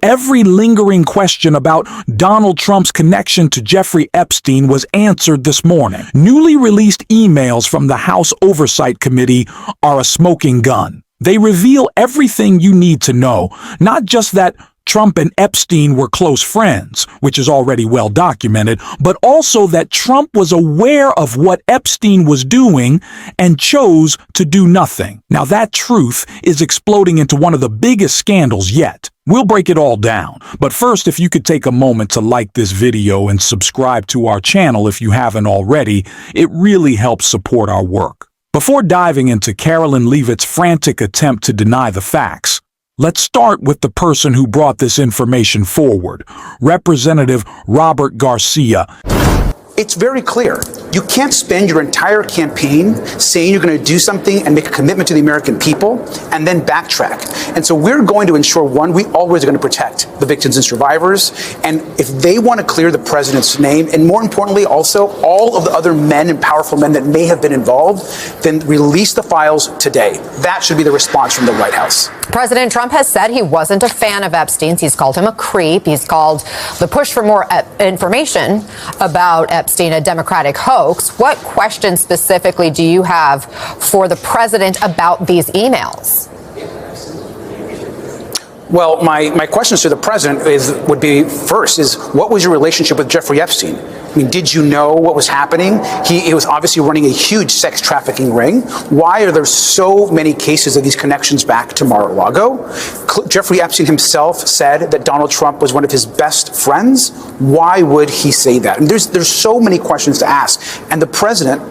Every lingering question about Donald Trump's connection to Jeffrey Epstein was answered this morning. Newly released emails from the House Oversight Committee are a smoking gun. They reveal everything you need to know, not just that Trump and Epstein were close friends, which is already well documented, but also that Trump was aware of what Epstein was doing and chose to do nothing. Now that truth is exploding into one of the biggest scandals yet. We'll break it all down. But first, if you could take a moment to like this video and subscribe to our channel if you haven't already, it really helps support our work. Before diving into Carolyn Leavitt's frantic attempt to deny the facts, let's start with the person who brought this information forward, Representative Robert Garcia. It's very clear. You can't spend your entire campaign saying you're going to do something and make a commitment to the American people and then backtrack. And so we're going to ensure, one, we always are going to protect the victims and survivors. And if they want to clear the president's name, and more importantly, also all of the other men and powerful men that may have been involved, then release the files today. That should be the response from the White House. President Trump has said he wasn't a fan of Epstein's. He's called him a creep. He's called the push for more information about Epstein a Democratic hoax. What questions specifically do you have for the president about these emails? Well, my questions to the president would be, first, is what was your relationship with Jeffrey Epstein? I mean, did you know what was happening? He was obviously running a huge sex trafficking ring. Why are there so many cases of these connections back to Mar-a-Lago? Jeffrey Epstein himself said that Donald Trump was one of his best friends. Why would he say that? And there's so many questions to ask. And the president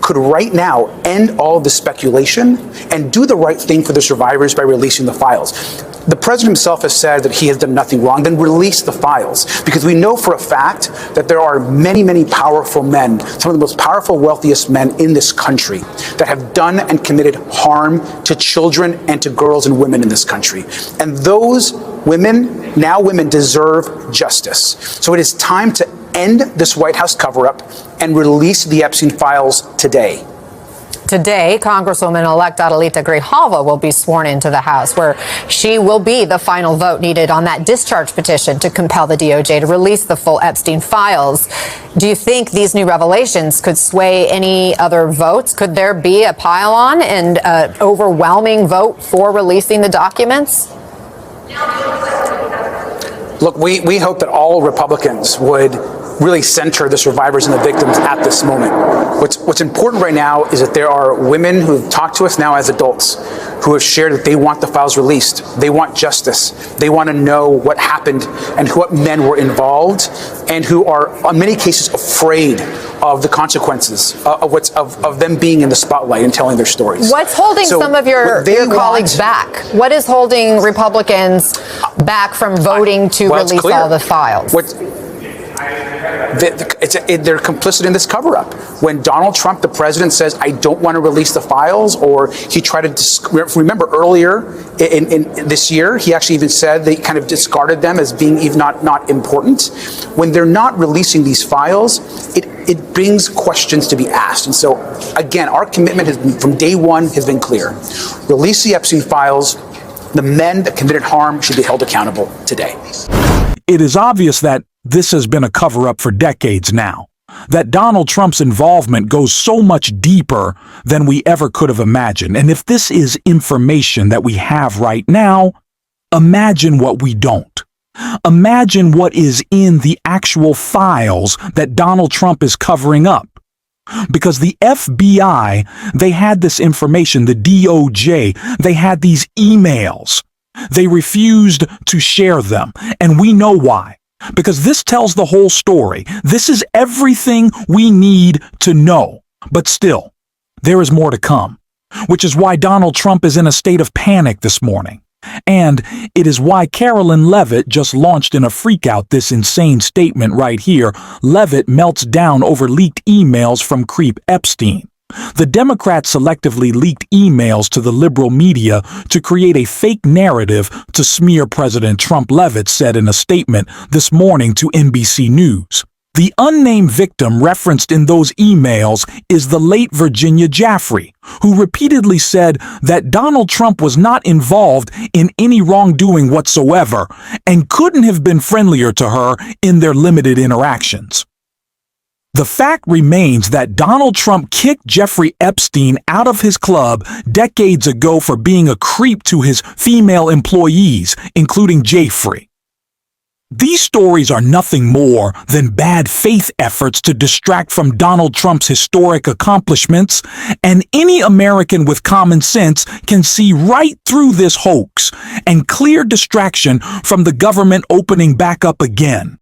could right now end all of the speculation and do the right thing for the survivors by releasing the files. The president himself has said that he has done nothing wrong, then release the files. Because we know for a fact that there are many, many powerful men, some of the most powerful, wealthiest men in this country that have done and committed harm to children and to girls and women in this country. And those women, now women, deserve justice. So it is time to end this White House cover-up and release the Epstein files today. Today, Congresswoman-elect Adelita Grijalva will be sworn into the House, where she will be the final vote needed on that discharge petition to compel the DOJ to release the full Epstein files. Do you think these new revelations could sway any other votes? Could there be a pile-on and an overwhelming vote for releasing the documents? Look, we hope that all Republicans would really center the survivors and the victims at this moment. What's important right now is that there are women who have talked to us now as adults who have shared that they want the files released. They want justice. They want to know what happened and what men were involved, and who are, in many cases, afraid of the consequences of them being in the spotlight and telling their stories. What's holding some of your colleagues back? What is holding Republicans back from voting to release all the files? They're complicit in this cover-up. When Donald Trump, the president, says, I don't want to release the files, or he tried to, remember earlier in this year, he actually even said they kind of discarded them as being even not important. When they're not releasing these files, it brings questions to be asked. And so, again, our commitment has been, from day one, has been clear. Release the Epstein files. The men that committed harm should be held accountable today. It is obvious that this has been a cover-up for decades now, that Donald Trump's involvement goes so much deeper than we ever could have imagined. And if this is information that we have right now, imagine what we don't. Imagine what is in the actual files that Donald Trump is covering up. Because the FBI, they had this information, the DOJ, they had these emails. They refused to share them, and we know why. Because this tells the whole story. This is everything we need to know. But still, there is more to come, which is why Donald Trump is in a state of panic this morning. And it is why Carolyn Leavitt just launched in a freakout this insane statement right here. Leavitt melts down over leaked emails from creep Epstein. The Democrats selectively leaked emails to the liberal media to create a fake narrative to smear President Trump, Leavitt said in a statement this morning to NBC News. The unnamed victim referenced in those emails is the late Virginia Giuffre, who repeatedly said that Donald Trump was not involved in any wrongdoing whatsoever and couldn't have been friendlier to her in their limited interactions. The fact remains that Donald Trump kicked Jeffrey Epstein out of his club decades ago for being a creep to his female employees, including Giuffre. These stories are nothing more than bad faith efforts to distract from Donald Trump's historic accomplishments, and any American with common sense can see right through this hoax and clear distraction from the government opening back up again.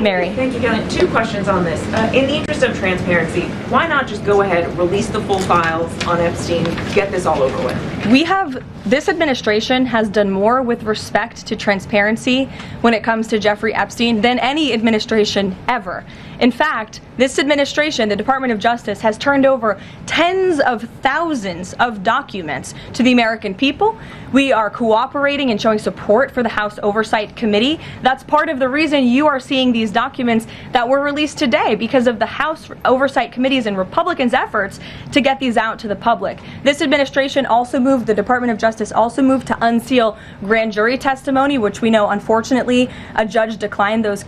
Mary. Thank you, Kelly. Two questions on this. In the interest of transparency, why not just go ahead, release the full files on Epstein, get this all over with? This administration has done more with respect to transparency when it comes to Jeffrey Epstein than any administration ever. In fact, this administration, the Department of Justice, has turned over tens of thousands of documents to the American people. We are cooperating and showing support for the House Oversight Committee. That's part of the reason you are seeing these documents that were released today, because of the House Oversight Committee's and Republicans' efforts to get these out to the public. This administration also moved, the Department of Justice also moved to unseal grand jury testimony, which we know, unfortunately, a judge declined those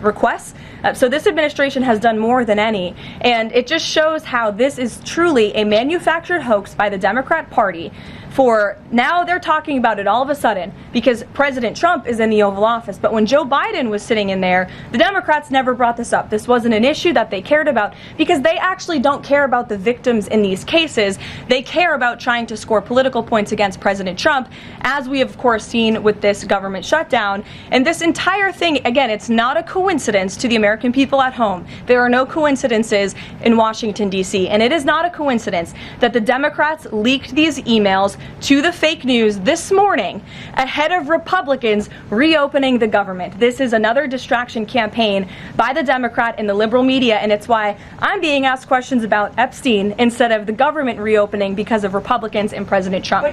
requests. So this administration has done more than any, and it just shows how this is truly a manufactured hoax by the Democrat Party. For now, they're talking about it all of a sudden because President Trump is in the Oval Office. But when Joe Biden was sitting in there, the Democrats never brought this up. This wasn't an issue that they cared about because they actually don't care about the victims in these cases. They care about trying to score political points against President Trump, as we have, of course, seen with this government shutdown. And this entire thing, again, it's not a coincidence to the American people at home. There are no coincidences in Washington, D.C. And it is not a coincidence that the Democrats leaked these emails to the fake news this morning ahead of Republicans reopening the government. This is another distraction campaign by the Democrat and the liberal media, and it's why I'm being asked questions about Epstein instead of the government reopening because of Republicans and President Trump.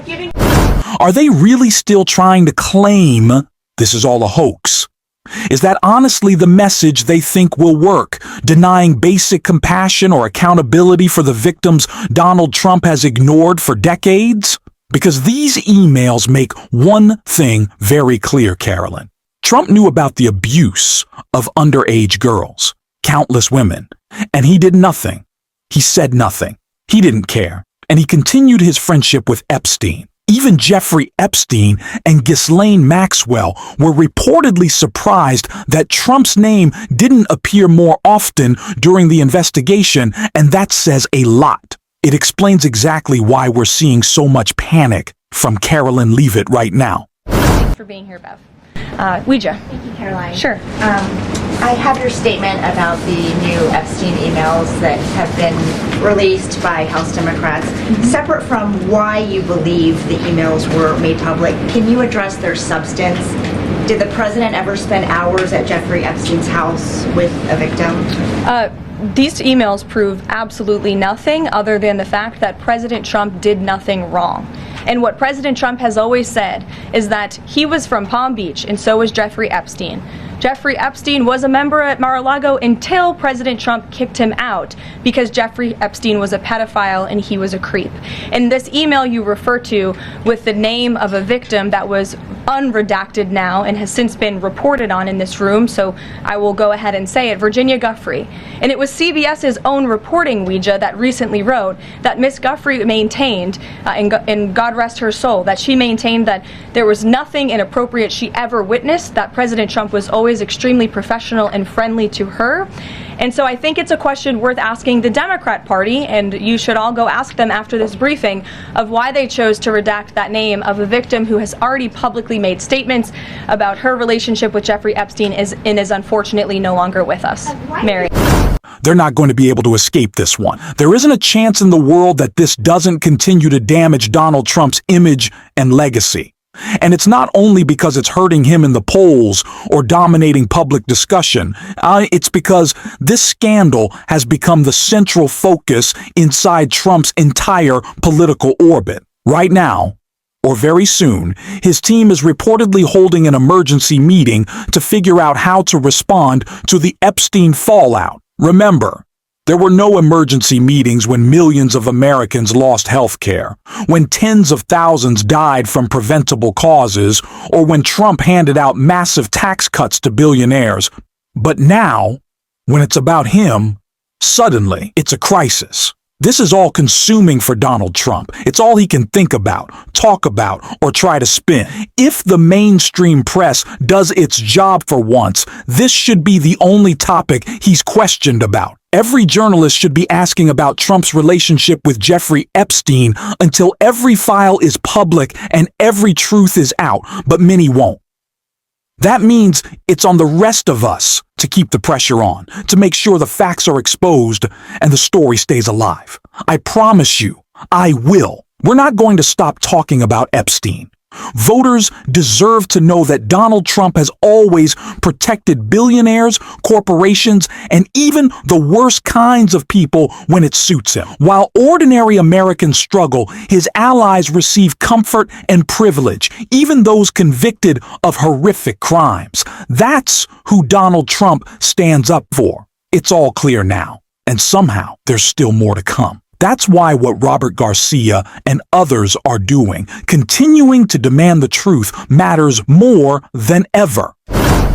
Are they really still trying to claim this is all a hoax? Is that honestly the message they think will work, denying basic compassion or accountability for the victims Donald Trump has ignored for decades? Because these emails make one thing very clear, Carolyn. Trump knew about the abuse of underage girls, countless women, and he did nothing. He said nothing. He didn't care. And he continued his friendship with Epstein. Even Jeffrey Epstein and Ghislaine Maxwell were reportedly surprised that Trump's name didn't appear more often during the investigation, and that says a lot. It explains exactly why we're seeing so much panic from Carolyn Leavitt right now. Thanks for being here, Bev. Ouija. Thank you, Caroline. Sure. I have your statement about the new Epstein emails that have been released by House Democrats. Separate from why you believe the emails were made public, can you address their substance? Did the president ever spend hours at Jeffrey Epstein's house with a victim? These emails prove absolutely nothing other than the fact that President Trump did nothing wrong. And what President Trump has always said is that he was from Palm Beach, and so was Jeffrey Epstein. Jeffrey Epstein was a member at Mar-a-Lago until President Trump kicked him out because Jeffrey Epstein was a pedophile and he was a creep. And this email you refer to with the name of a victim that was unredacted now and has since been reported on in this room, so I will go ahead and say it, Virginia Giuffre. And it was CBS's own reporting, Ouija, that recently wrote that Miss Giuffre maintained, and God rest her soul, that she maintained that there was nothing inappropriate she ever witnessed, that President Trump was always extremely professional and friendly to her. And so I think it's a question worth asking the Democrat Party, and you should all go ask them after this briefing, of why they chose to redact that name of a victim who has already publicly made statements about her relationship with Jeffrey Epstein and is unfortunately no longer with us. Mary. They're not going to be able to escape this one. There isn't a chance in the world that this doesn't continue to damage Donald Trump's image and legacy. And it's not only because it's hurting him in the polls or dominating public discussion. It's because this scandal has become the central focus inside Trump's entire political orbit. Right now, or very soon, his team is reportedly holding an emergency meeting to figure out how to respond to the Epstein fallout. Remember, there were no emergency meetings when millions of Americans lost health care, when tens of thousands died from preventable causes, or when Trump handed out massive tax cuts to billionaires. But now, when it's about him, suddenly it's a crisis. This is all consuming for Donald Trump. It's all he can think about, talk about, or try to spin. If the mainstream press does its job for once, this should be the only topic he's questioned about. Every journalist should be asking about Trump's relationship with Jeffrey Epstein until every file is public and every truth is out, but many won't. That means it's on the rest of us to keep the pressure on, to make sure the facts are exposed and the story stays alive. I promise you, I will. We're not going to stop talking about Epstein. Voters deserve to know that Donald Trump has always protected billionaires, corporations, and even the worst kinds of people when it suits him. While ordinary Americans struggle, his allies receive comfort and privilege, even those convicted of horrific crimes. That's who Donald Trump stands up for. It's all clear now, and somehow there's still more to come. That's why what Robert Garcia and others are doing, continuing to demand the truth, matters more than ever.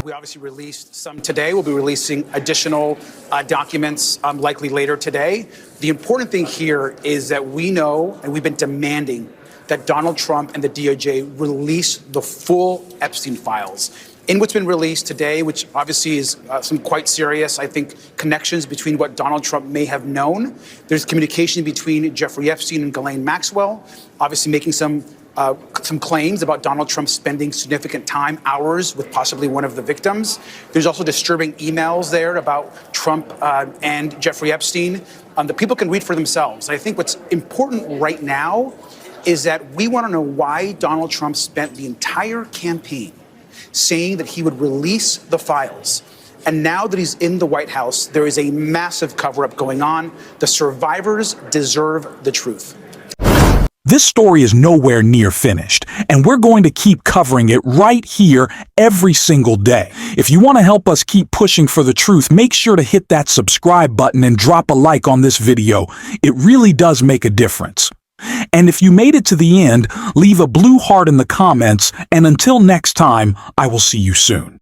We obviously released some today. We'll be releasing additional documents likely later today. The important thing here is that we know, and we've been demanding, that Donald Trump and the DOJ release the full Epstein files. In what's been released today, which obviously is some quite serious, I think, connections between what Donald Trump may have known. There's communication between Jeffrey Epstein and Ghislaine Maxwell, obviously making some claims about Donald Trump spending significant time, hours, with possibly one of the victims. There's also disturbing emails there about Trump and Jeffrey Epstein. The people can read for themselves. I think what's important right now is that we want to know why Donald Trump spent the entire campaign saying that he would release the files. And now that he's in the White House, there is a massive cover-up going on. The survivors deserve the truth. This story is nowhere near finished, and we're going to keep covering it right here every single day. If you want to help us keep pushing for the truth, make sure to hit that subscribe button and drop a like on this video. It really does make a difference. And if you made it to the end, leave a blue heart in the comments, and until next time, I will see you soon.